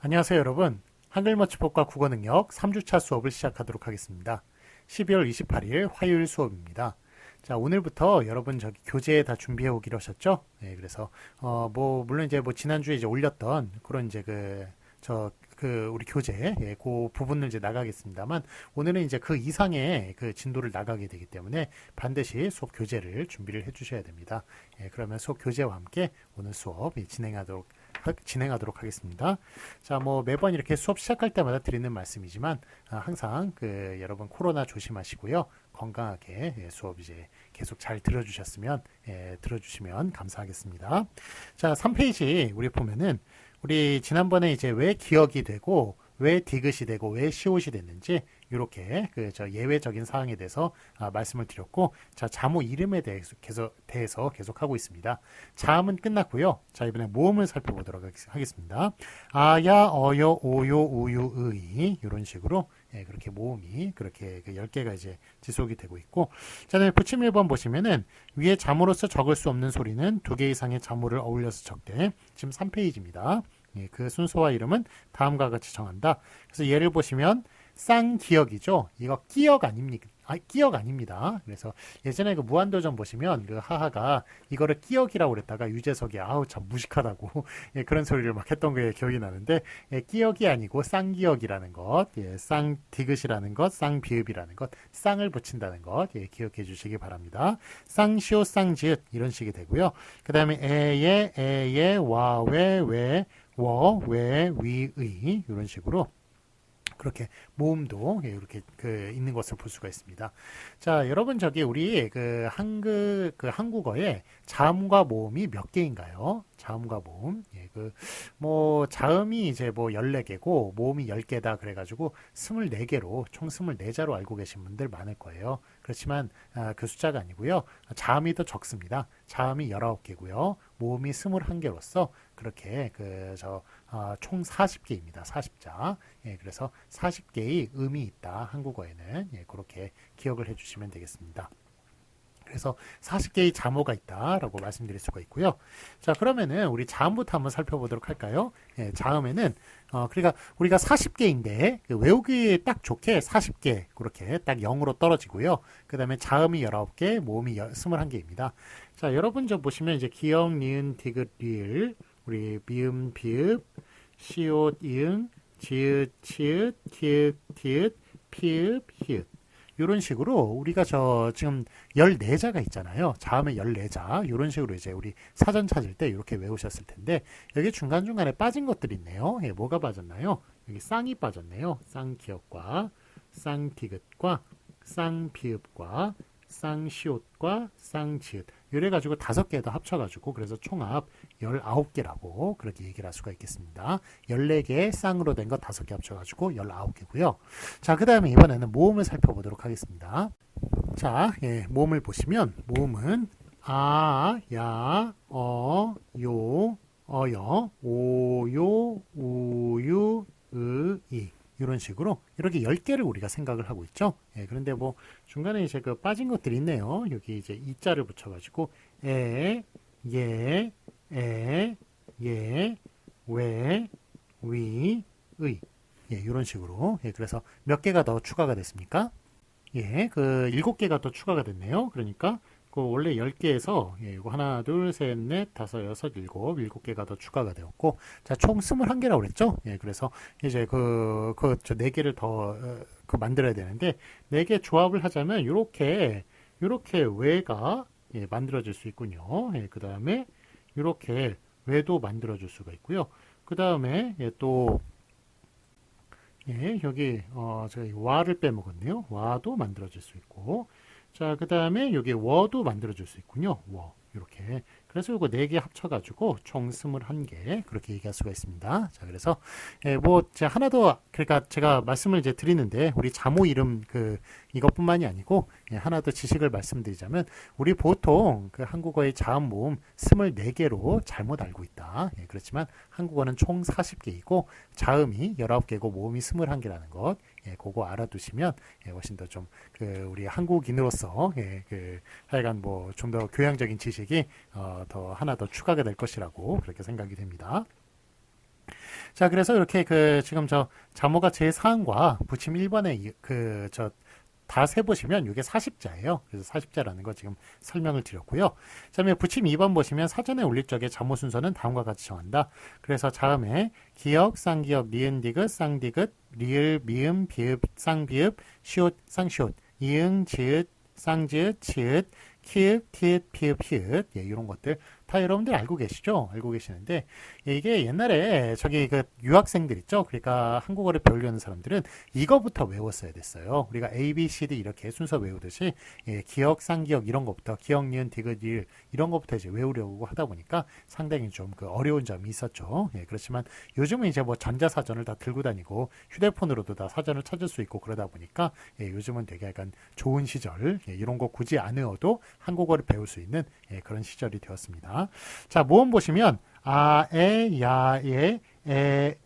안녕하세요, 여러분. 한글 맞춤법과 국어 능력 3주차 수업을 시작하도록 하겠습니다. 12월 28일 화요일 수업입니다. 자, 오늘부터 여러분 저기 교재 다 준비해 오기로 하셨죠? 네, 그래서 물론 이제 지난주에 이제 올렸던 그런 이제 우리 교재, 그 부분을 이제 나가겠습니다.만 오늘은 이제 그 이상의 그 진도를 나가게 되기 때문에 반드시 수업 교재를 준비를 해 주셔야 됩니다. 그러면 수업 교재와 함께 오늘 수업 진행하도록 하겠습니다. 자, 매번 이렇게 수업 시작할 때마다 드리는 말씀이지만 항상 여러분 코로나 조심하시고요. 건강하게 수업 이제 계속 잘 들어주시면 감사하겠습니다. 자, 3페이지 우리 보면은 우리 지난번에 이제 왜 기억이 되고 왜 디귿이 되고 왜 시옷이 됐는지 이렇게 예외적인 사항에 대해서 말씀을 드렸고, 자, 자모 이름에 대해서 계속 하고 있습니다. 자음은 끝났고요. 자, 이번에 모음을 살펴보도록 하겠습니다. 아야, 어여, 오요, 우유, 의 이런 식으로 그렇게 모음이 그렇게 10개가 이제 지속이 되고 있고, 자, 다음에 부침 1번 보시면은 위에 자모로서 적을 수 없는 소리는 2개 이상의 자모를 어울려서 적되, 지금 3페이지입니다. 그 순서와 이름은 다음과 같이 정한다. 그래서 예를 보시면 쌍기역이죠. 이거 끼역 아닙니까? 끼역 아닙니다. 그래서 예전에 그 무한도전 보시면 그 하하가 이거를 끼역이라고 그랬다가 유재석이 아우 참 무식하다고 그런 소리를 막 했던 게 기억이 나는데, 끼역이 아니고 쌍기역이라는 것, 쌍디귿이라는 것, 쌍비읍이라는 것, 쌍을 붙인다는 것 기억해 주시기 바랍니다. 쌍시오, 쌍지읒 이런 식이 되고요. 그 다음에 에예, 와외, 왜, 워, 왜, 위, 의 이런 식으로 그렇게 모음도 이렇게 있는 것을 볼 수가 있습니다. 자, 여러분 저기 우리 한국어에 자음과 모음이 몇 개인가요? 자음과 모음. 자음이 이제 14개고 모음이 10개다 그래가지고 24개로 총 24자로 알고 계신 분들 많을 거예요. 그렇지만 그 숫자가 아니고요. 자음이 더 적습니다. 자음이 19개고요. 모음이 21개로서 그렇게 총 40개입니다. 40자. 그래서 40개의 음이 있다. 한국어에는 그렇게 기억을 해주시면 되겠습니다. 그래서 40개의 자모가 있다라고 말씀드릴 수가 있고요. 자, 그러면은 우리 자음부터 한번 살펴보도록 할까요? 자음에는 그러니까 우리가 40개인데 외우기 딱 좋게 40개 그렇게 딱 0으로 떨어지고요. 그 다음에 자음이 19개, 모음이 21개입니다. 자, 여러분 저 보시면 이제 기역, 니은, 디귿, 리을, 우리 미음, 비읍, 시옷, 이응, 지읒, 치읒, 키읔, 티읒, 피읍, 히읗 이런 식으로 우리가 지금 14자가 있잖아요. 자음에 14자. 이런 식으로 이제 우리 사전 찾을 때 이렇게 외우셨을 텐데, 여기 중간중간에 빠진 것들이 있네요. 뭐가 빠졌나요? 여기 쌍이 빠졌네요. 쌍기역과 쌍디귿과 쌍비읍과 쌍시옷과 쌍지읒 이래가지고 5개 더 합쳐가지고 그래서 총합 19개라고 그렇게 얘기를 할 수가 있겠습니다. 14개 쌍으로 된 거 5개 합쳐가지고 19개고요. 자, 그 다음에 이번에는 모음을 살펴보도록 하겠습니다. 자, 모음을 보시면 모음은 아, 야, 요, 어여, 오요, 우유, 이 이런 식으로 이렇게 10개를 우리가 생각을 하고 있죠. 그런데 중간에 이제 빠진 것들이 있네요. 여기 이제 이자를 붙여가지고 에, 예, 에, 예, 왜, 위, 의 이런 식으로 그래서 몇 개가 더 추가가 됐습니까? 7개가 더 추가가 됐네요. 그러니까 원래 10개에서 이거 하나, 둘, 셋, 넷, 다섯, 여섯, 일곱, 7개가 더 추가가 되었고, 자, 총 21개라고 그랬죠? 그래서 이제 4개를 더 만들어야 되는데, 4개 조합을 하자면 이렇게 외가 만들어질 수 있군요. 그 다음에 이렇게 외도 만들어줄 수가 있고요. 그 다음에 또 여기 제가 와를 빼먹었네요. 와도 만들어질 수 있고, 자, 그 다음에 여기 워도 만들어줄 수 있군요. 워 이렇게. 그래서 이거 4개 합쳐가지고 총 21개 그렇게 얘기할 수가 있습니다. 자, 그래서 제가 하나 더, 그러니까 제가 말씀을 이제 드리는데 우리 자모 이름 이것뿐만이 아니고 하나 더 지식을 말씀드리자면, 우리 보통 한국어의 자음 모음 24개로 잘못 알고 있다. 그렇지만 한국어는 총 40개이고 자음이 19개고 모음이 21개라는 것, 그거 알아두시면 훨씬 더 좀 우리 한국인으로서 하여간 좀 더 교양적인 지식이 더 하나 더 추가가 될 것이라고 그렇게 생각이 됩니다. 자, 그래서 이렇게 그 지금 저 자모가 제4항과 부침 1번에 그저 다 세보시면 이게 40자예요. 그래서 40자라는 거 지금 설명을 드렸고요. 자, 그다음에 부침 2번 보시면 사전에 올릴 적의 자모 순서는 다음과 같이 정한다. 그래서 자음에 기역, 쌍기역, 니은, 디귿, 쌍디귿, 리을, 미음, 비읍, 쌍비읍, 시옷, 쌍시옷, 이응, 지읒, 쌍지읒, 치읒, 키읔, 티읒, 피읒, 히읗, 예, 이런 것들 다 여러분들 알고 계시죠? 알고 계시는데 예, 이게 옛날에 저기 그 유학생들 있죠? 그러니까 한국어를 배우려는 사람들은 이거부터 외웠어야 됐어요. 우리가 A, B, C, D 이렇게 순서 외우듯이 예, 기역, 쌍기역 이런 것부터 기역, 니은, 디귿, 리을 이런 것부터 이제 외우려고 하다 보니까 상당히 좀 그 어려운 점이 있었죠. 예, 그렇지만 요즘은 이제 뭐 전자사전을 다 들고 다니고 휴대폰으로도 다 사전을 찾을 수 있고 그러다 보니까 예, 요즘은 되게 약간 좋은 시절 예, 이런 거 굳이 안 외워도 한국어를 배울 수 있는 예, 그런 시절이 되었습니다. 자, 모음 보시면 아에, 야에,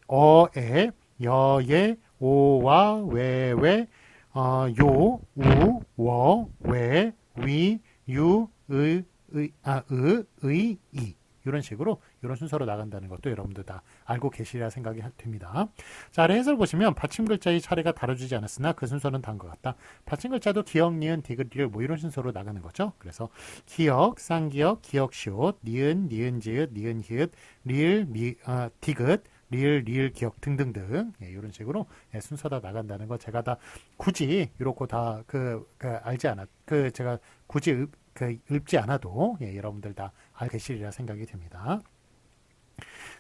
어에, 여에, 오와, 외외, 요, 우, 워, 웨, 위, 유, 이. 이런 식으로 이런 순서로 나간다는 것도 여러분들 다 알고 계시리라 생각이 됩니다. 자, 아래 해설 보시면 받침 글자의 차례가 다뤄지지 않았으나 그 순서는 다음과 같다. 받침 글자도 기역, 니은, 디귿, 리을 뭐 이런 순서로 나가는 거죠. 그래서 기역, 쌍기역, 기역, 시옷, 니은, 니은, 지읒, 니은, 히읗, 리을, 디귿, 리을, 기억 등등등 예, 이런 식으로 예, 순서다 나간다는 거 제가 다 굳이 이렇게 다 알지 않았 제가 굳이 읊지 않아도 예, 여러분들 다 알고 계시리라 생각이 됩니다.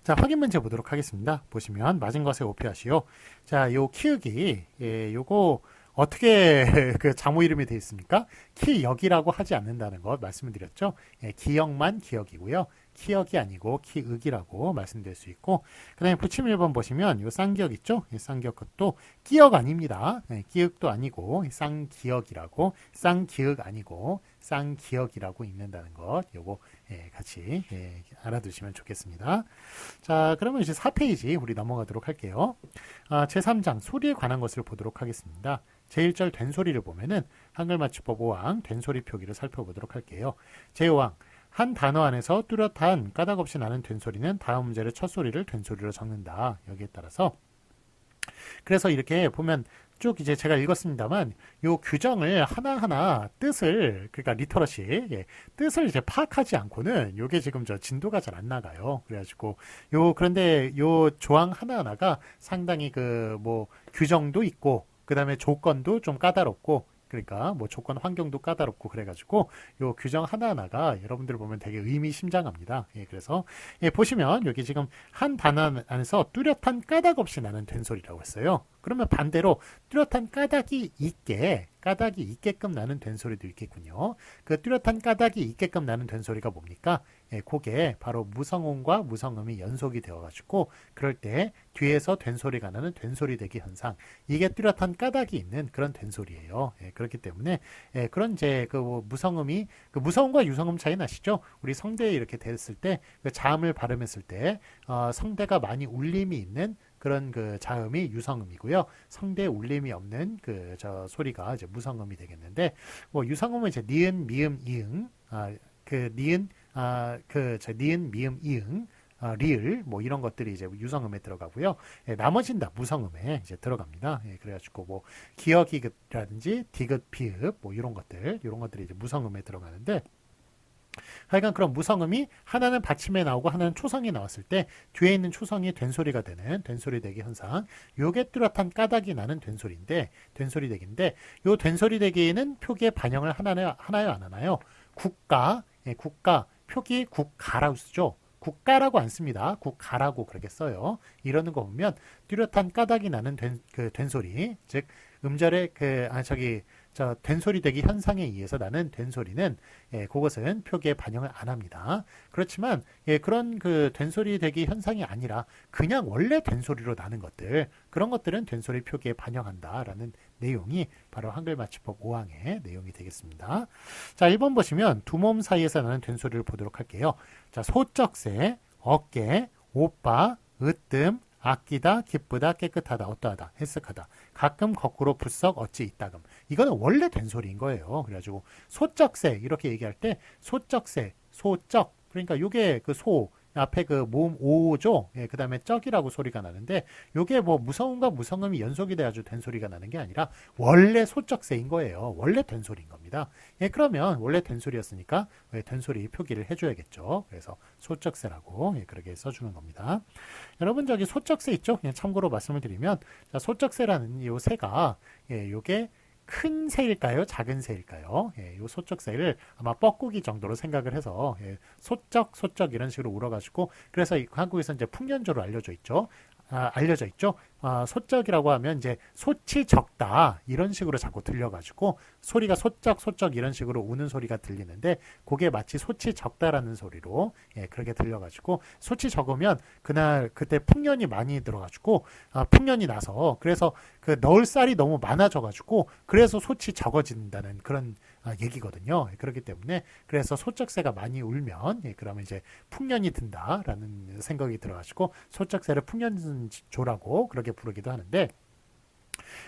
자, 확인 문제 보도록 하겠습니다. 보시면 맞은 것에 오피하시오. 자, 요 키읔이 예, 요거 어떻게 그 자모 이름이 되어 있습니까? 키역이라고 하지 않는다는 것 말씀을 드렸죠. 예, 기역만 기역이고요. 키역이 아니고 키윽이라고 말씀드릴 수 있고, 그 다음에 부침 1번 보시면 요 쌍기역 있죠? 이 쌍기역 것도 끼역 아닙니다. 예, 끼역도 아니고 쌍기역이라고, 쌍기역 아니고 쌍기역이라고 읽는다는 것 요거 예, 같이 예, 알아두시면 좋겠습니다. 자, 그러면 이제 4페이지 우리 넘어가도록 할게요. 제3장 소리에 관한 것을 보도록 하겠습니다. 제1절 된소리를 보면은 한글 맞춤법 5항 된소리 표기를 살펴보도록 할게요. 제5항 한 단어 안에서 뚜렷한 까닭 없이 나는 된소리는 다음 문제의 첫 소리를 된소리로 적는다. 여기에 따라서 그래서 이렇게 보면 쭉 이제 제가 읽었습니다만 요 규정을 하나하나 뜻을 그러니까 리터러시 예, 뜻을 이제 파악하지 않고는 요게 지금 저 진도가 잘 안 나가요. 그래가지고 그런데 요 조항 하나하나가 상당히 그 뭐 규정도 있고 그 다음에 조건도 좀 까다롭고 그러니까 뭐 조건 환경도 까다롭고 그래가지고 요 규정 하나하나가 여러분들 보면 되게 의미심장합니다. 예, 그래서 예, 보시면 여기 지금 한 단어 안에서 뚜렷한 까닭 없이 나는 된소리라고 했어요. 그러면 반대로 뚜렷한 까닭이 있게끔 나는 된소리도 있겠군요. 그 뚜렷한 까닭이 있게끔 나는 된소리가 뭡니까? 예, 그게 바로 무성음과 무성음이 연속이 되어가지고 그럴 때 뒤에서 된소리가 나는 된소리 대기 현상 이게 뚜렷한 까닭이 있는 그런 된소리예요. 예, 그렇기 때문에 예, 그런 이제 그 무성음이 그 무성음과 유성음 차이 나시죠? 우리 성대에 이렇게 됐을 때 그 자음을 발음했을 때 성대가 많이 울림이 있는 그런 그 자음이 유성음이고요. 성대에 울림이 없는 그 저 소리가 이제 무성음이 되겠는데 뭐 유성음은 이제 니은, 미음, 이응 그 니은 니은, 미음, 이응 리을 뭐 이런 것들이 이제 유성음에 들어가고요. 예, 나머지는 다 무성음에 이제 들어갑니다. 예, 그래가지고 뭐 기역이라든지 디귿, 피읍 뭐 이런 것들이 이제 무성음에 들어가는데 하여간 그런 무성음이 하나는 받침에 나오고 하나는 초성이 나왔을 때 뒤에 있는 초성이 된소리가 되는 된소리 대기 현상 요게 뚜렷한 까닭이 나는 된소리 대기인데 요 된소리 대기는 표기의 반영을 하나요 안 하나요? 국가 표기 국가라고 쓰죠. 국가라고 안 씁니다. 국가라고 그렇게 써요. 이러는 거 보면 뚜렷한 까닭이 나는 된소리 즉 음절의 된소리 대기 현상에 의해서 나는 된소리는 예, 그것은 표기에 반영을 안 합니다. 그렇지만 예, 그런 그 된소리 대기 현상이 아니라 그냥 원래 된소리로 나는 것들 그런 것들은 된소리 표기에 반영한다라는 내용이 바로 한글 맞춤법 5항의 내용이 되겠습니다. 자, 1번 보시면 두 몸 사이에서 나는 된소리를 보도록 할게요. 자, 소쩍새, 어깨, 오빠, 으뜸, 아끼다, 기쁘다, 깨끗하다, 어떠하다, 해석하다. 가끔 거꾸로 불썩 어찌 있다금. 이거는 원래 된소리인 거예요. 그래가지고 소쩍새 이렇게 얘기할 때 소쩍새, 소쩍 그러니까 요게 그 소 앞에 그 모음 오죠. 예, 그 다음에 쩍이라고 소리가 나는데 요게 뭐 무성음과 무성음이 연속이 돼가지고 된 소리가 나는 게 아니라 원래 소쩍새인 거예요. 원래 된 소리인 겁니다. 예, 그러면 원래 된 소리였으니까 된 소리 표기를 해줘야겠죠. 그래서 소쩍새라고 예, 그렇게 써주는 겁니다. 여러분 저기 소쩍새 있죠? 그냥 참고로 말씀을 드리면 자, 소쩍새라는 요 새가 예, 요게 큰 새일까요? 작은 새일까요? 예, 요 소쩍새를 아마 뻐꾸기 정도로 생각을 해서 예, 소쩍 이런 식으로 울어가지고 그래서 한국에서 이제 풍년조로 알려져 있죠. 알려져 있죠. 소쩍이라고 하면 이제 소치 적다 이런 식으로 자꾸 들려가지고 소리가 소쩍 이런 식으로 우는 소리가 들리는데 그게 마치 소치 적다라는 소리로 예, 그렇게 들려가지고 소치 적으면 그때 풍년이 많이 들어가지고 풍년이 나서 그래서 그 넣을 쌀이 너무 많아져가지고 그래서 소치 적어진다는 그런 얘기거든요. 그렇기 때문에 그래서 소쩍새가 많이 울면 예, 그러면 이제 풍년이 든다라는 생각이 들어가지고 소쩍새를 풍년조라고 그렇게 부르기도 하는데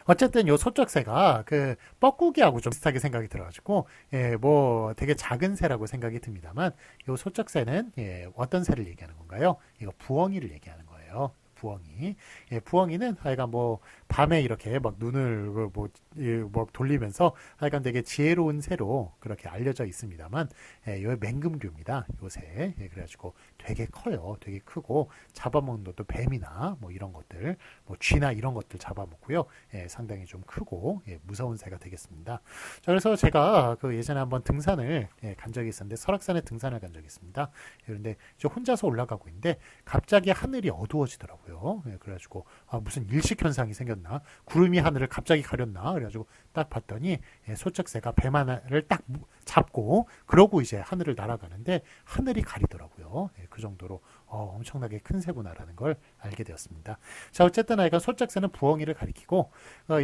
어쨌든 요 소쩍새가 그 뻐꾸기하고 좀 비슷하게 생각이 들어가지고 예, 뭐 되게 작은 새라고 생각이 듭니다만 요 소쩍새는 예, 어떤 새를 얘기하는 건가요? 이거 부엉이를 얘기하는 거예요. 부엉이. 예, 부엉이는 하여간 뭐 밤에 이렇게 막 눈을 뭐 돌리면서 하여간 되게 지혜로운 새로 그렇게 알려져 있습니다만 예, 요 맹금류입니다. 요새. 예, 그래가지고 되게 커요. 되게 크고 잡아먹는 것도 뱀이나 뭐 이런 것들, 뭐 쥐나 이런 것들 잡아먹고요. 예, 상당히 좀 크고 예, 무서운 새가 되겠습니다. 자, 그래서 제가 그 예전에 한번 등산을 예, 간 적이 있었는데 설악산에 등산을 간 적이 있습니다. 그런데 저 혼자서 올라가고 있는데 갑자기 하늘이 어두워지더라고요. 예, 그래가지고 무슨 일식 현상이 생겼나? 구름이 하늘을 갑자기 가렸나? 그래가지고 딱 봤더니 예, 소쩍새가 뱀 하나를 딱 잡고 그러고 이제 하늘을 날아가는데 하늘이 가리더라고요. 예, 그 정도로 엄청나게 큰 새구나라는 걸 알게 되었습니다. 자, 어쨌든 하여간 소쩍새는 부엉이를 가리키고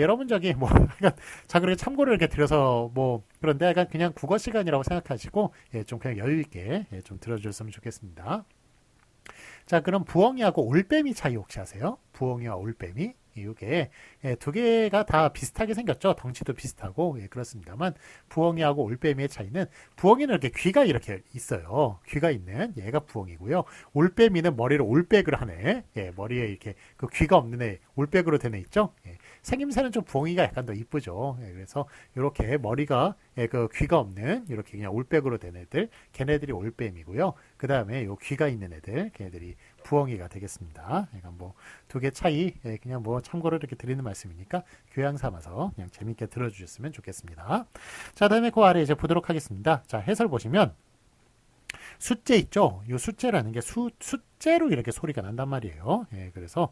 여러분 저기 뭐 자 그렇게 참고를 이렇게 드려서 뭐 그런데 약간 그냥 국어 시간이라고 생각하시고 예, 좀 그냥 여유 있게 예, 좀 들어주셨으면 좋겠습니다. 자, 그럼 부엉이하고 올빼미 차이 혹시 아세요? 부엉이와 올빼미? 이게 예, 두 개가 다 비슷하게 생겼죠. 덩치도 비슷하고 예, 그렇습니다만 부엉이하고 올빼미의 차이는 부엉이는 이렇게 귀가 이렇게 있어요. 귀가 있는 얘가 부엉이고요. 올빼미는 머리를 올백을 하네. 예, 머리에 이렇게 그 귀가 없는 애 올백으로 된 애 있죠. 예, 생김새는 좀 부엉이가 약간 더 이쁘죠. 예, 그래서 이렇게 머리가 예, 그 귀가 없는 이렇게 그냥 올백으로 된 애들 걔네들이 올빼미고요. 그 다음에 요 귀가 있는 애들 걔네들이 부엉이가 되겠습니다. 그러니까 뭐 두 개 차이 예, 그냥 뭐 참고로 이렇게 드리는 말씀이니까 교양 삼아서 그냥 재밌게 들어주셨으면 좋겠습니다. 자, 다음에 그 아래 이제 보도록 하겠습니다. 자, 해설 보시면 숫재 있죠? 이 숫재라는 게 숫재로 이렇게 소리가 난단 말이에요. 예, 그래서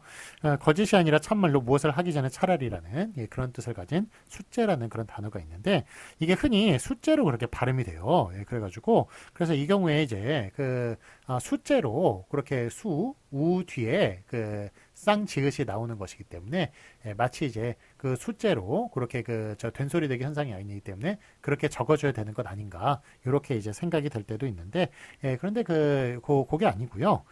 거짓이 아니라 참말로 무엇을 하기 전에 차라리라는 예, 그런 뜻을 가진 숫재라는 그런 단어가 있는데 이게 흔히 숫재로 그렇게 발음이 돼요. 예, 그래가지고 그래서 이 경우에 이제 그 숫재로 그렇게 우 뒤에 그 쌍지읒이 나오는 것이기 때문에 예, 마치 이제 그 숫재로 그렇게 그 저 된소리 되기 현상이 아니기 때문에 그렇게 적어줘야 되는 것 아닌가 이렇게 이제 생각이 될 때도 있는데 예, 그런데 그게 아니고요.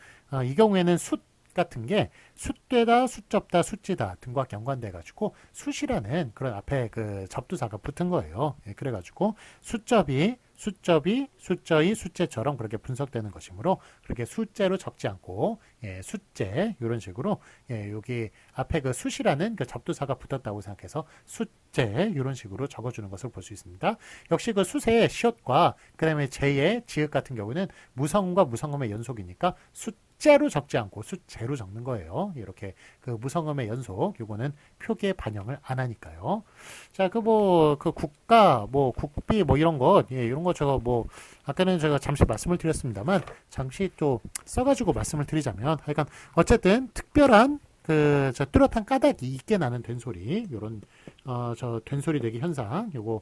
이 경우에는 숫 같은 게 숫되다, 숫접다, 숫지다 등과 연관돼 가지고 숫이라는 그런 앞에 그 접두사가 붙은 거예요. 예, 그래가지고 숫접이, 숫저이, 숫재처럼 그렇게 분석되는 것이므로 그렇게 숫재로 적지 않고 예, 숫재 이런 식으로 예, 여기 앞에 그 숫이라는 그 접두사가 붙었다고 생각해서 숫재 이런 식으로 적어주는 것을 볼 수 있습니다. 역시 그 숫의 시옷과 그다음에 제의 지읒 같은 경우는 무성음과 무성음의 연속이니까 숫재로 적지 않고 숫재로 적는 거예요. 이렇게 그 무성음의 연속 요거는 표기에 반영을 안 하니까요. 자, 그 국가, 국비, 이런 것, 예, 이런 거 저거 아까는 제가 잠시 말씀을 드렸습니다만, 잠시 또 써가지고 말씀을 드리자면, 하여간, 어쨌든, 특별한, 뚜렷한 까닭이 있게 나는 된소리, 요런, 된소리 되기 현상, 요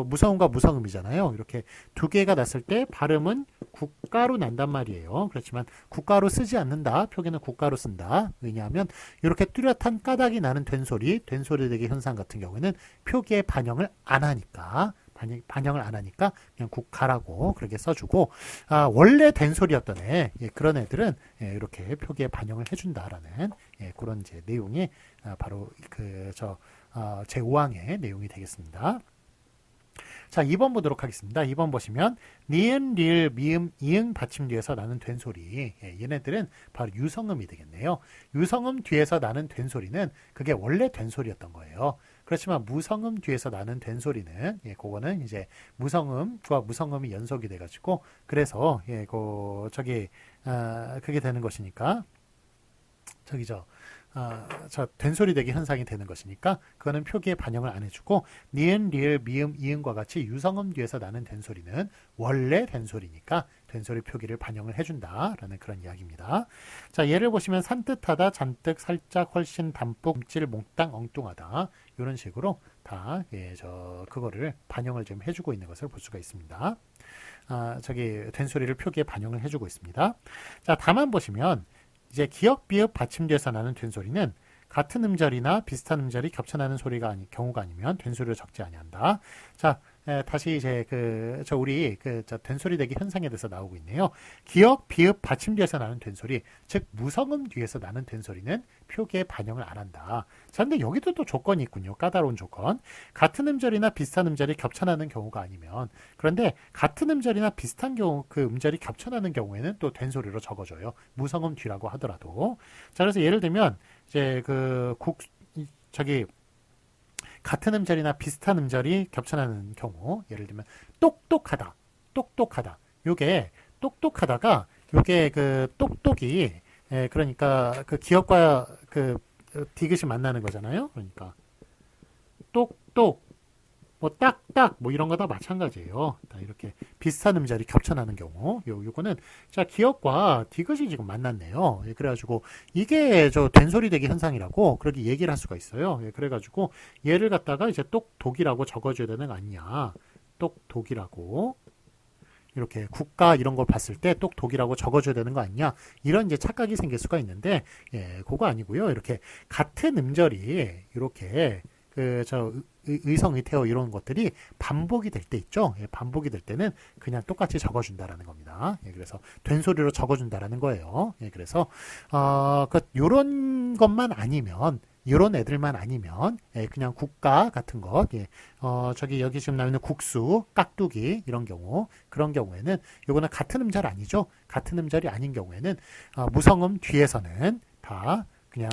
무성음과 무성음이잖아요. 이렇게 두 개가 났을 때 발음은 국가로 난단 말이에요. 그렇지만 국가로 쓰지 않는다. 표기는 국가로 쓴다. 왜냐하면 이렇게 뚜렷한 까닭이 나는 된소리 되기 현상 같은 경우에는 표기에 반영을 안 하니까 그냥 국가라고 그렇게 써주고 원래 된소리였던 애 그런 애들은 이렇게 표기에 반영을 해준다라는 그런 이제 내용이 바로 제 5항의 내용이 되겠습니다. 자, 2번 보도록 하겠습니다. 2번 보시면 니은, 리을, 미음, 이응 받침 뒤에서 나는 된소리. 예, 얘네들은 바로 유성음이 되겠네요. 유성음 뒤에서 나는 된소리는 그게 원래 된소리였던 거예요. 그렇지만 무성음 뒤에서 나는 된소리는 예, 그거는 이제 무성음과 무성음이 연속이 돼가지고 그래서 예, 그게 되는 것이니까 저 된소리 되기 현상이 되는 것이니까 그거는 표기에 반영을 안 해주고 니은, 리을, 미음, 이응과 같이 유성음 뒤에서 나는 된소리는 원래 된소리니까 된소리 표기를 반영을 해준다라는 그런 이야기입니다. 자, 예를 보시면 산뜻하다, 잔뜩, 살짝, 훨씬, 담뿍, 뭉칠, 몽땅, 엉뚱하다 이런 식으로 다 그거를 반영을 좀 해주고 있는 것을 볼 수가 있습니다. 된소리를 표기에 반영을 해주고 있습니다. 자, 다만 보시면 이제 기역, 비읍, 받침 뒤에서 나는 된소리는 같은 음절이나 비슷한 음절이 겹쳐나는 경우가 아니면 된소리를 적지 아니한다. 자, 다시 이제 우리 된소리 되기 현상에 대해서 나오고 있네요. 기역, 비읍, 받침 뒤에서 나는 된소리, 즉 무성음 뒤에서 나는 된소리는 표기에 반영을 안 한다. 자, 근데 여기도 또 조건이 있군요. 까다로운 조건. 같은 음절이나 비슷한 음절이 겹쳐나는 경우가 아니면, 그런데 같은 음절이나 비슷한 경우 그 음절이 겹쳐나는 경우에는 또 된소리로 적어줘요. 무성음 뒤라고 하더라도. 자, 그래서 예를 들면 이제 같은 음절이나 비슷한 음절이 겹쳐나는 경우, 예를 들면 똑똑하다, 똑똑하다. 요게 똑똑하다가 요게 똑똑이 그러니까 그 기역과 디귿이 만나는 거잖아요. 그러니까 똑똑 뭐 딱딱 뭐 이런 거 다 마찬가지예요. 다 이렇게 비슷한 음절이 겹쳐나는 경우, 요거는 자 기역과 디귿이 지금 만났네요. 예, 그래가지고 이게 저 된소리 되기 현상이라고 그렇게 얘기를 할 수가 있어요. 예, 그래가지고 얘를 갖다가 이제 똑독이라고 적어줘야 되는 거 아니냐? 똑독이라고 이렇게 국가 이런 걸 봤을 때 똑독이라고 적어줘야 되는 거 아니냐? 이런 이제 착각이 생길 수가 있는데, 예, 그거 아니고요. 이렇게 같은 음절이 이렇게 의성, 의태어 이런 것들이 반복이 될 때 있죠. 예, 반복이 될 때는 그냥 똑같이 적어준다라는 겁니다. 예, 그래서 된소리로 적어준다라는 거예요. 예, 그래서 요런 것만 아니면 이런 애들만 아니면 예, 그냥 국가 같은 것, 예, 여기 지금 나오는 국수, 깍두기 이런 경우 그런 경우에는 요거는 같은 음절 아니죠. 같은 음절이 아닌 경우에는 무성음 뒤에서는 다 그냥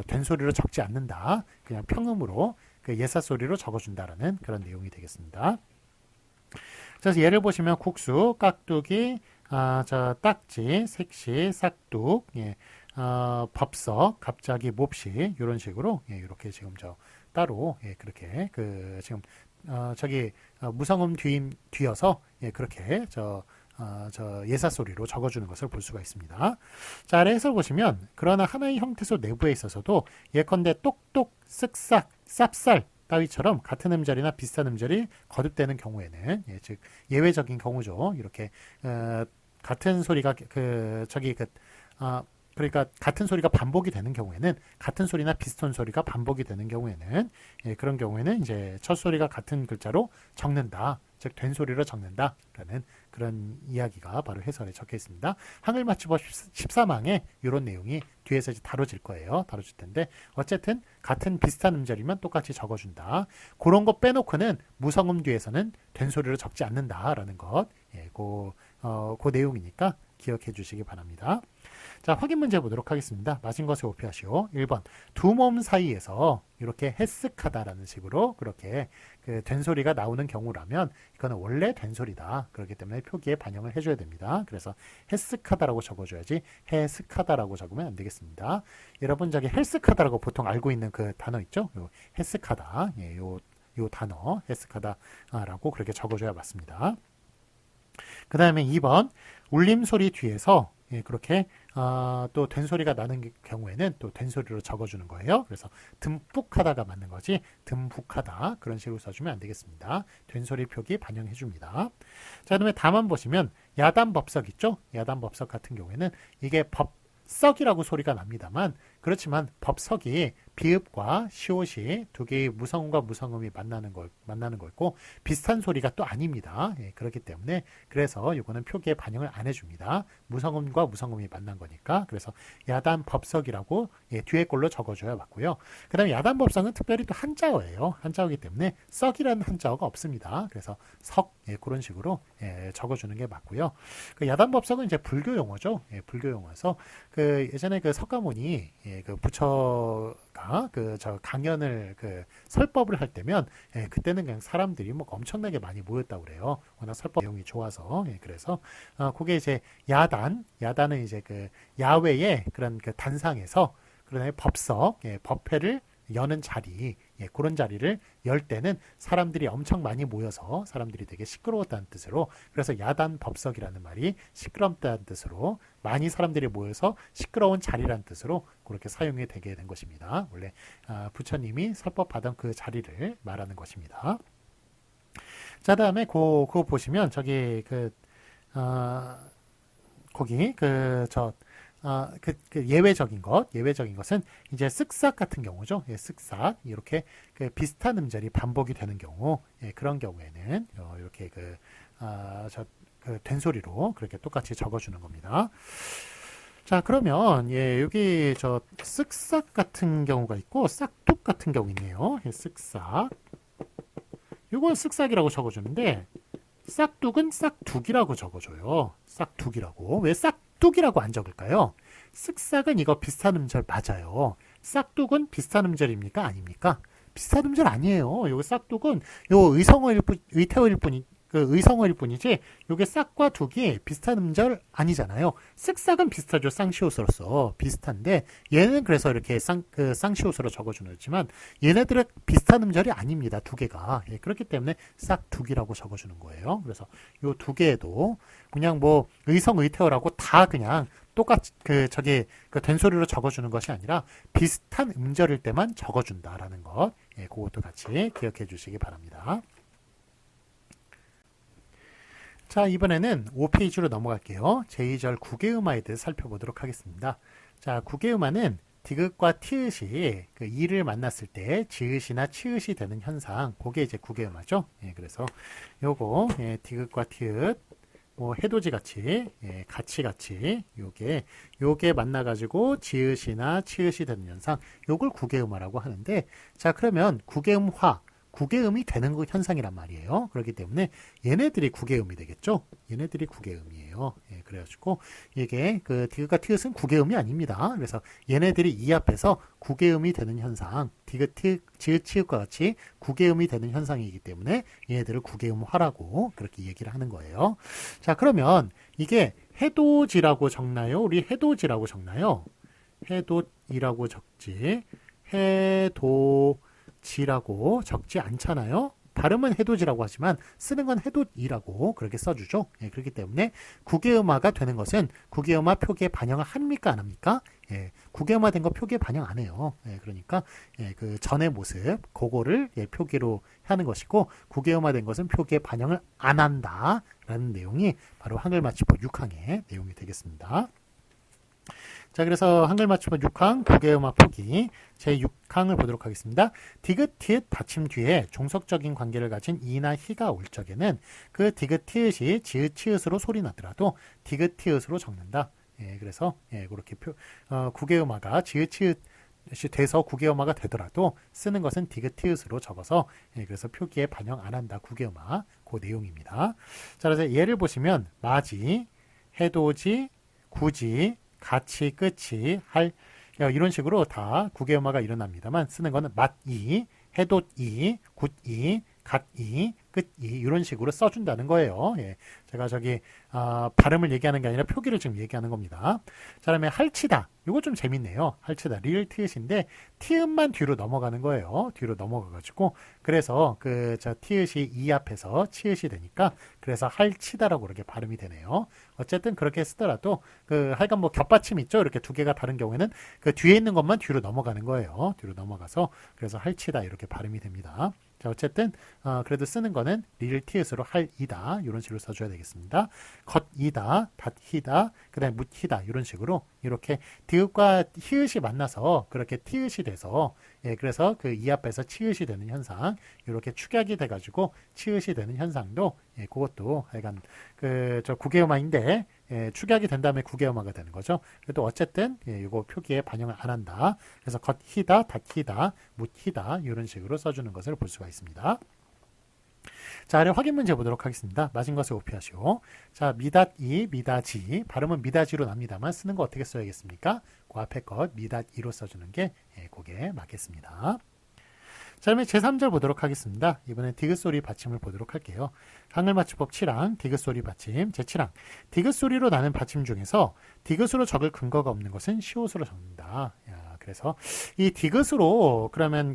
된소리로 적지 않는다. 그냥 평음으로 예사소리로 적어준다라는 그런 내용이 되겠습니다. 그래서 예를 보시면 국수, 깍두기, 딱지, 색시, 싹둑, 예, 법석, 갑자기, 몹시 이런 식으로 예, 이렇게 지금 따로 예, 그렇게 지금 무성음 뒤어서 예, 그렇게 예사소리로 적어주는 것을 볼 수가 있습니다. 자, 아래 해설 보시면 그러나 하나의 형태소 내부에 있어서도 예컨대 똑똑, 쓱싹, 쌉쌀 따위처럼 같은 음절이나 비슷한 음절이 거듭되는 경우에는 예, 즉 예외적인 경우죠. 이렇게 같은 소리가 그러니까 같은 소리가 반복이 되는 경우에는 같은 소리나 비슷한 소리가 반복이 되는 경우에는 예, 그런 경우에는 이제 첫 소리가 같은 글자로 적는다. 즉 된소리로 적는다라는 그런 이야기가 바로 해설에 적혀 있습니다. 한글맞춤법 14망에 이런 내용이 뒤에서 이제 다뤄질 거예요. 다뤄질 텐데 어쨌든 같은 비슷한 음절이면 똑같이 적어준다. 그런 거 빼놓고는 무성음 뒤에서는 된소리로 적지 않는다라는 것. 예, 그 내용이니까 기억해 주시기 바랍니다. 자, 확인 문제 보도록 하겠습니다. 맞은 것을 오피하시오. 1번 두 몸 사이에서 이렇게 해쓱하다라는 식으로 그렇게 된소리가 나오는 경우라면 이거는 원래 된소리다. 그렇기 때문에 표기에 반영을 해줘야 됩니다. 그래서 해쓱하다라고 적어줘야지 해쓱하다라고 적으면 안 되겠습니다. 여러분 저기 헬쓱하다라고 보통 알고 있는 그 단어 있죠? 요 해쓱하다. 예, 요 단어 해쓱하다라고 그렇게 적어줘야 맞습니다. 그 다음에 2번 울림소리 뒤에서 예, 그렇게 또 된소리가 나는 경우에는 또 된소리로 적어주는 거예요. 그래서 듬뿍하다가 맞는 거지 듬뿍하다 그런 식으로 써주면 안 되겠습니다. 된소리 표기 반영해 줍니다. 자, 그다음에 다만 보시면 야단법석 있죠? 야단법석 같은 경우에는 이게 법석이라고 소리가 납니다만 그렇지만 법석이 비읍과 시옷이 두 개의 무성음과 무성음이 만나는 거고 비슷한 소리가 또 아닙니다. 예, 그렇기 때문에 그래서 이거는 표기에 반영을 안 해줍니다. 무성음과 무성음이 만난 거니까. 그래서 야단 법석이라고 예, 뒤에 걸로 적어줘야 맞고요. 그 다음에 야단 법석은 특별히 또 한자어예요. 한자어이기 때문에 썩이라는 한자어가 없습니다. 그래서 석 예, 그런 식으로 예, 적어주는 게 맞고요. 그 야단 법석은 이제 불교 용어죠. 예, 불교 용어에서 그 예전에 그 석가모니 예, 그 부처가 그 저 강연을 그 설법을 할 때면 예, 그때는 그냥 사람들이 뭐 엄청나게 많이 모였다고 그래요. 워낙 설법 내용이 좋아서 예, 그래서 그게 이제 야단은 이제 그 야외의 그런 그 단상에서 그다음에 법석 예, 법회를 여는 자리 예, 그런 자리를 열 때는 사람들이 엄청 많이 모여서 사람들이 되게 시끄러웠다는 뜻으로 그래서 야단 법석이라는 말이 시끄럽다는 뜻으로 많이 사람들이 모여서 시끄러운 자리라는 뜻으로 그렇게 사용이 되게 된 것입니다. 원래 부처님이 설법하던 그 자리를 말하는 것입니다. 자, 다음에 그거 보시면 저기 거기 예외적인 것은 이제 쓱싹 같은 경우죠. 예, 쓱싹 이렇게 그 비슷한 음절이 반복이 되는 경우, 예, 그런 경우에는 이렇게 된소리로 그렇게 똑같이 적어주는 겁니다. 자, 그러면 예, 여기 저 쓱싹 같은 경우가 있고 싹둑 같은 경우 있네요. 예, 쓱싹. 이걸 쓱싹이라고 적어주는데 싹둑은 싹둑이라고 적어줘요. 싹둑이라고. 왜 싹둑이라고 안 적을까요? 쓱싹은 이거 비슷한 음절 맞아요. 싹둑은 비슷한 음절입니까? 아닙니까? 비슷한 음절 아니에요. 요 싹둑은 요 의성어일 뿐이지 요게 싹과 둑이 비슷한 음절 아니잖아요. 쓱싹은 비슷하죠. 쌍시옷으로서 비슷한데 얘는 그래서 이렇게 쌍시옷으로 적어주는 거지만 얘네들은 비슷한 음절이 아닙니다. 두 개가. 예, 그렇기 때문에 싹둑이라고 적어주는 거예요. 그래서 요 두 개에도 그냥 뭐 의성의태어라고 다 그냥 똑같이 된소리로 적어주는 것이 아니라 비슷한 음절일 때만 적어준다라는 것. 예, 그것도 같이 기억해 주시기 바랍니다. 자, 이번에는 5페이지로 넘어갈게요. 제2절 구개음화에 대해 살펴보도록 하겠습니다. 자, 구개음화는 디귿과 티읕이 그 이를 만났을 때 지읒이나 치읒이 되는 현상, 그게 이제 구개음화죠. 예, 그래서 요거 예, 디귿과 티읕, 뭐 해돋이 같이, 예, 같이 요게 만나가지고 지읒이나 치읒이 되는 현상, 요걸 구개음화라고 하는데, 자, 그러면 구개음이 되는 현상이란 말이에요. 그렇기 때문에 얘네들이 구개음이 되겠죠. 얘네들이 구개음이에요. 예, 그래가지고 이게 그 디귿과 티읕은 구개음이 아닙니다. 그래서 얘네들이 이 앞에서 구개음이 되는 현상, 디귿, 지읒, 치읒과 같이 구개음이 되는 현상이기 때문에 얘네들을 구개음화라고 그렇게 얘기를 하는 거예요. 자, 그러면 이게 해돋이라고 적나요? 우리 해돋이라고 적나요? 해돋이라고 적지. 지라고 적지 않잖아요. 발음은 해돋이라고 하지만 쓰는 건 해돋이라고 그렇게 써주죠. 예, 그렇기 때문에 구개음화가 되는 것은 구개음화 표기에 반영을 합니까 안 합니까? 예, 구개음화 된 거 표기에 반영 안 해요. 예, 그러니까 예, 그 전의 모습 그거를 예, 표기로 하는 것이고 구개음화 된 것은 표기에 반영을 안 한다라는 내용이 바로 한글맞춤법 6항의 내용이 되겠습니다. 자, 그래서 한글 맞춤법 6항 구개음화 표기 제6항을 보도록 하겠습니다. 디귿, 티읕 받침 뒤에 종속적인 관계를 가진 이나 희가 올 적에는 그 디귿, 티읕이 지읒, 치읒으로 소리 나더라도 디귿, 티읒으로 적는다. 예, 그래서 예, 그렇게 구개음화가 지읒, 치읒이 돼서 구개음화가 되더라도 쓰는 것은 디귿, 티읒으로 적어서 예, 그래서 표기에 반영 안 한다. 구개음화 그 내용입니다. 자, 그래서 예를 보시면 마지, 해돋이, 구지, 같이, 끝이, 이런 식으로 다 구개음화가 일어납니다만 쓰는 거는 맛이, 해돋이, 굿이, 갓이, 끝이 이런 식으로 써준다는 거예요. 예. 제가 발음을 얘기하는 게 아니라 표기를 지금 얘기하는 겁니다. 자, 그다음에 할치다. 이거 좀 재밌네요. 할치다. 리을 티읕인데 티읕만 뒤로 넘어가는 거예요. 뒤로 넘어가가지고 그래서 티읕이 이 앞에서 치읒이 되니까 그래서 할치다라고 그렇게 발음이 되네요. 어쨌든 그렇게 쓰더라도 하여간 뭐 겹받침 있죠. 이렇게 두 개가 다른 경우에는 그 뒤에 있는 것만 뒤로 넘어가는 거예요. 뒤로 넘어가서 그래서 할치다 이렇게 발음이 됩니다. 자, 어쨌든 그래도 쓰는 거는 리을 티읕으로 할이다 이런 식으로 써줘야 되겠습니다. 겉이다, 닷히다, 그다음에 묻히다 이런 식으로 이렇게 디귿과 히읗이 만나서 그렇게 티읕이 돼서 그래서 그 이 앞에서 치읓이 되는 현상 이렇게 축약이 돼가지고 치읓이 되는 현상도 그것도 약간 저 국외음화인데 축약이 된 다음에 국외음화가 되는 거죠. 그래도 어쨌든 이거 표기에 반영을 안 한다. 그래서 겉히다, 닫히다, 묻히다 이런 식으로 써주는 것을 볼 수가 있습니다. 자, 아래 확인 문제 보도록 하겠습니다. 맞은 것을 오피하시오. 자, 미닷이, 미다지. 발음은 미다지로 납니다만 쓰는 거 어떻게 써야겠습니까? 그 앞에 것 미닷이로 써주는 게 그게 맞겠습니다. 자, 그러면 제3절 보도록 하겠습니다. 이번엔 디귿소리 받침을 보도록 할게요. 한글맞춤법 7항 디귿소리 받침 제7항 디귿소리로 나는 받침 중에서 디귿으로 적을 근거가 없는 것은 시옷으로 적는다. 그래서 이 디귿으로 그러면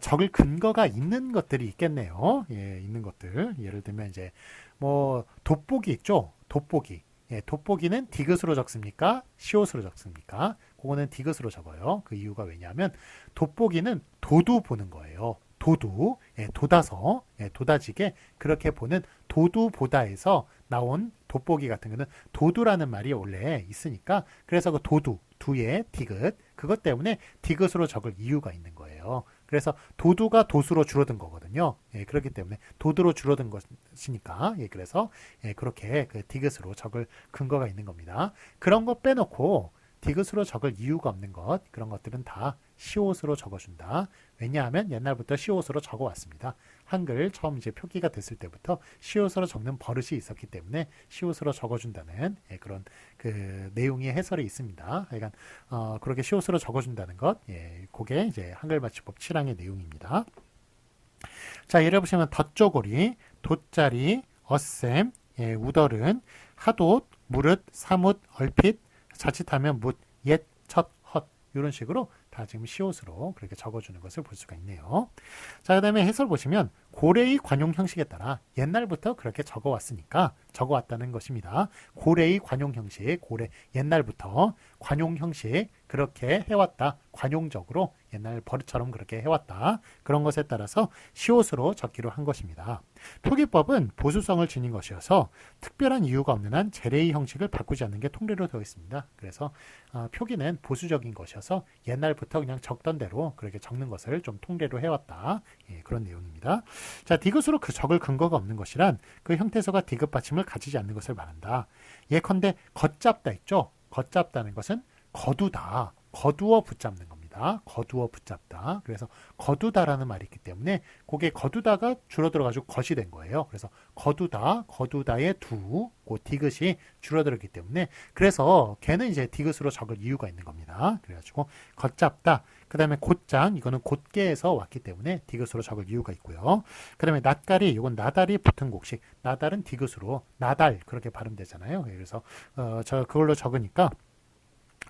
적을 근거가 있는 것들이 있겠네요. 있는 것들. 예를 들면 이제 뭐 돋보기 있죠. 돋보기. 돋보기는 디귿으로 적습니까? 시옷으로 적습니까? 그거는 디귿으로 적어요. 그 이유가 왜냐하면 돋보기는 도두 보는 거예요. 도두, 돋아서, 돋아지게 그렇게 보는 도두보다에서 나온 돋보기 같은 거는 도두라는 말이 원래 있으니까 그래서 그 도두, 두의 디귿, 그것 때문에 디귿으로 적을 이유가 있는 거예요. 그래서 도두가 도수로 줄어든 거거든요. 그렇기 때문에 도두로 줄어든 것이니까 그래서 그렇게 그 디귿으로 적을 근거가 있는 겁니다. 그런 거 빼놓고 디귿으로 적을 이유가 없는 것 그런 것들은 다 시옷으로 적어준다. 왜냐하면 옛날부터 시옷으로 적어왔습니다. 한글 처음 이제 표기가 됐을 때부터 시옷으로 적는 버릇이 있었기 때문에 시옷으로 적어준다는 그런 그 내용의 해설이 있습니다. 그러니까 그렇게 시옷으로 적어준다는 것, 그게 이제 한글맞춤법 7항의 내용입니다. 자, 예를 보시면 덧조고리, 돗자리, 어셈, 우덜은, 하돗, 무릇, 사뭇, 얼핏, 자칫하면 묻, 옛, 첫, 헛 이런 식으로 다 지금 시옷으로 그렇게 적어주는 것을 볼 수가 있네요. 자, 그 다음에 해설 보시면 고래의 관용 형식에 따라 옛날부터 그렇게 적어왔으니까 적어왔다는 것입니다. 고래의 관용 형식, 고래 옛날부터 관용 형식 그렇게 해왔다. 관용적으로 옛날 버릇처럼 그렇게 해왔다. 그런 것에 따라서 시옷으로 적기로 한 것입니다. 표기법은 보수성을 지닌 것이어서 특별한 이유가 없는 한 제레의 형식을 바꾸지 않는 게 통례로 되어 있습니다. 그래서 표기는 보수적인 것이어서 옛날부터 그냥 적던 대로 그렇게 적는 것을 좀 통례로 해왔다. 그런 내용입니다. 자, 디귿으로 그 적을 근거가 없는 것이란 그 형태소가 디귿 받침을 가지지 않는 것을 말한다. 예컨대 걷잡다 있죠. 걷잡다는 것은 거두다, 거두어 붙잡는 겁니다. 거두어 붙잡다. 그래서 거두다라는 말이 있기 때문에 그게 거두다가 줄어들어가지고 것이 된 거예요. 그래서 거두다, 거두다의 두, 그 디귿이 줄어들었기 때문에 그래서 걔는 이제 디귿으로 적을 이유가 있는 겁니다. 그래가지고 걷잡다. 그 다음에 곧장, 이거는 곧게에서 왔기 때문에 디귿으로 적을 이유가 있고요. 그 다음에 낫가리, 이건 나달이 붙은 곡식. 나달은 디귿으로 나달 그렇게 발음되잖아요. 그래서 그걸로 적으니까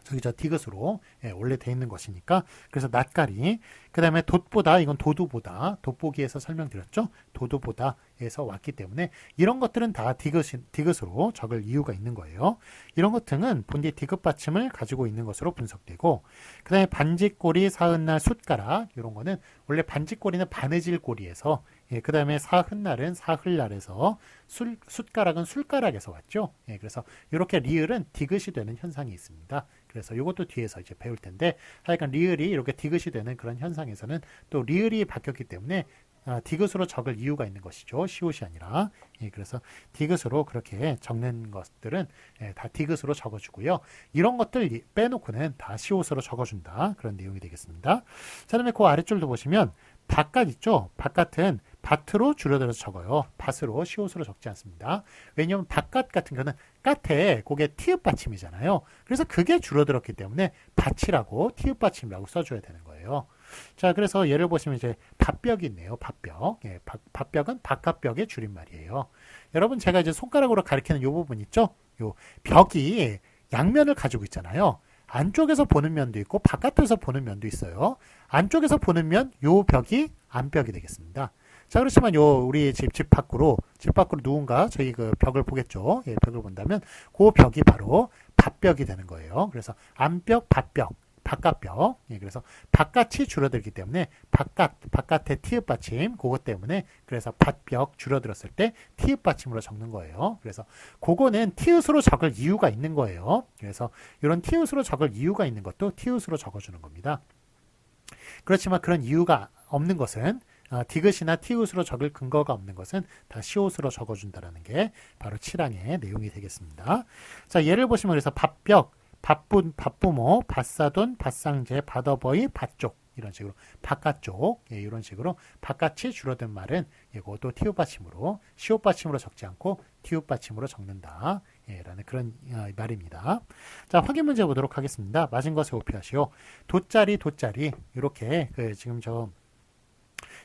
저기 디귿으로 원래 돼 있는 것이니까 그래서 낫가리 그 다음에 돛보다 이건 도두보다 돋보기에서 설명드렸죠. 도두보다에서 왔기 때문에 이런 것들은 다 디귿으로 적을 이유가 있는 거예요. 이런 것 등은 본디 디귿 받침을 가지고 있는 것으로 분석되고 그 다음에 반지꼬리, 사흔날, 숫가락 이런 거는 원래 반지꼬리는 바느질 꼬리에서 그 다음에 사흔날은 사흘날에서 숫가락은 술가락에서 왔죠. 그래서 이렇게 리을은 디귿이 되는 현상이 있습니다. 그래서 이것도 뒤에서 이제 배울 텐데 하여간 리을이 이렇게 디귿이 되는 그런 현상에서는 또 리을이 바뀌었기 때문에 디귿으로 적을 이유가 있는 것이죠. 시옷이 아니라. 그래서 디귿으로 그렇게 적는 것들은 다 디귿으로 적어주고요. 이런 것들 빼놓고는 다 시옷으로 적어준다. 그런 내용이 되겠습니다. 자, 그다음에 그 아래줄도 보시면 바깥 있죠. 바깥은 밭으로 줄여들어서 적어요. 밭으로 시옷으로 적지 않습니다. 왜냐하면 바깥 같은 거는 까태 그게 티읕 받침이잖아요. 그래서 그게 줄어들었기 때문에 밭이라고 티읕 받침이라고 써줘야 되는 거예요. 자, 그래서 예를 보시면 이제 밭벽이 있네요. 밭벽. 밭벽은 바깥벽의 줄임말이에요. 여러분 제가 이제 손가락으로 가리키는 이 부분 있죠. 요 벽이 양면을 가지고 있잖아요. 안쪽에서 보는 면도 있고 바깥에서 보는 면도 있어요. 안쪽에서 보는 면, 요 벽이 안벽이 되겠습니다. 자, 그렇지만 우리 집 밖으로 누군가 저희 그 벽을 보겠죠. 벽을 본다면 그 벽이 바로 밭벽이 되는 거예요. 그래서 안벽, 밭벽. 바깥벽. 예, 그래서 바깥이 줄어들기 때문에 바깥의 티읕 받침 그것 때문에 그래서 밭벽 줄어들었을 때 티읕 받침으로 적는 거예요. 그래서 그거는 티읕으로 적을 이유가 있는 거예요. 그래서 이런 티읕으로 적을 이유가 있는 것도 티읕으로 적어주는 겁니다. 그렇지만 그런 이유가 없는 것은 디귿이나 티읕으로 적을 근거가 없는 것은 다 시옷으로 적어준다는 게 바로 7항의 내용이 되겠습니다. 자, 예를 보시면 그래서 밭벽, 밭부모, 밭사돈, 밭상제, 밭어버이, 밭쪽 이런 식으로 바깥쪽 예, 이런 식으로 바깥이 줄어든 말은 이것도 티읕 받침으로 시옷 받침으로 적지 않고 티읕 받침으로 적는다. 예, 라는 그런 말입니다. 자, 확인 문제 보도록 하겠습니다. 맞은 것을 오피하시오. 돗자리 이렇게 지금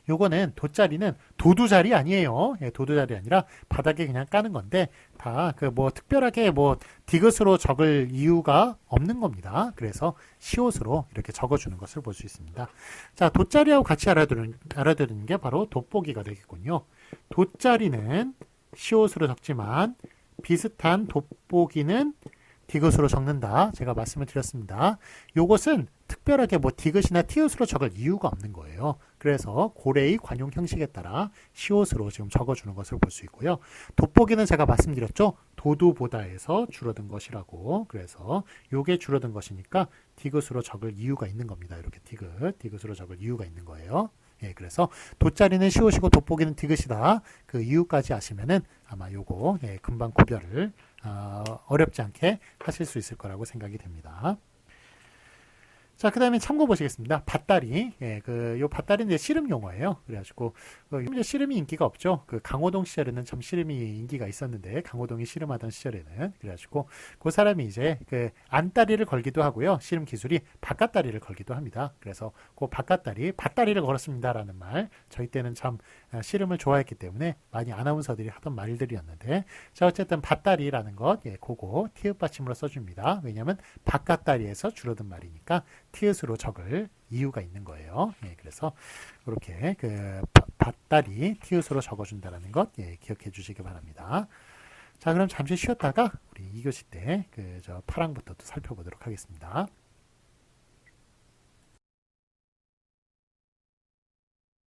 요거는 돗자리는 도두자리 아니에요. 예, 도두자리 아니라 바닥에 그냥 까는 건데 다 특별하게 디귿으로 적을 이유가 없는 겁니다. 그래서 시옷으로 이렇게 적어주는 것을 볼 수 있습니다. 자, 돗자리하고 같이 알아두는 게 바로 돋보기가 되겠군요. 돗자리는 시옷으로 적지만 비슷한 돋보기는 디귿으로 적는다. 제가 말씀을 드렸습니다. 요것은 특별하게 디귿이나 티읕으로 적을 이유가 없는 거예요. 그래서 고래의 관용 형식에 따라 시옷으로 지금 적어주는 것을 볼 수 있고요. 돋보기는 제가 말씀드렸죠. 도두보다에서 줄어든 것이라고. 그래서 요게 줄어든 것이니까 디귿으로 적을 이유가 있는 겁니다. 이렇게 디귿으로 적을 이유가 있는 거예요. 예, 그래서 돗자리는 시옷이고 돋보기는 디귿이다. 그 이유까지 아시면은 아마 요거 금방 구별을 어렵지 않게 하실 수 있을 거라고 생각이 됩니다. 자, 그 다음에 참고 보시겠습니다. 밭다리. 예, 요 밭다리는 이제 씨름 용어예요. 그래가지고, 이제 씨름이 인기가 없죠. 강호동 시절에는 참 씨름이 인기가 있었는데, 강호동이 씨름하던 시절에는. 그래가지고, 그 사람이 이제 안다리를 걸기도 하고요. 씨름 기술이 바깥다리를 걸기도 합니다. 그래서 밭다리를 걸었습니다라는 말. 저희 때는 참 씨름을 좋아했기 때문에 많이 아나운서들이 하던 말들이었는데, 자, 어쨌든 밭다리라는 것, 그거 티읕 받침으로 써줍니다. 왜냐면 바깥다리에서 줄어든 말이니까, 티읕으로 적을 이유가 있는 거예요. 예, 그래서 이렇게 밭다리 티읕으로 적어준다는 것 기억해 주시기 바랍니다. 자, 그럼 잠시 쉬었다가 우리 2교시 때 8항부터 또 살펴보도록 하겠습니다.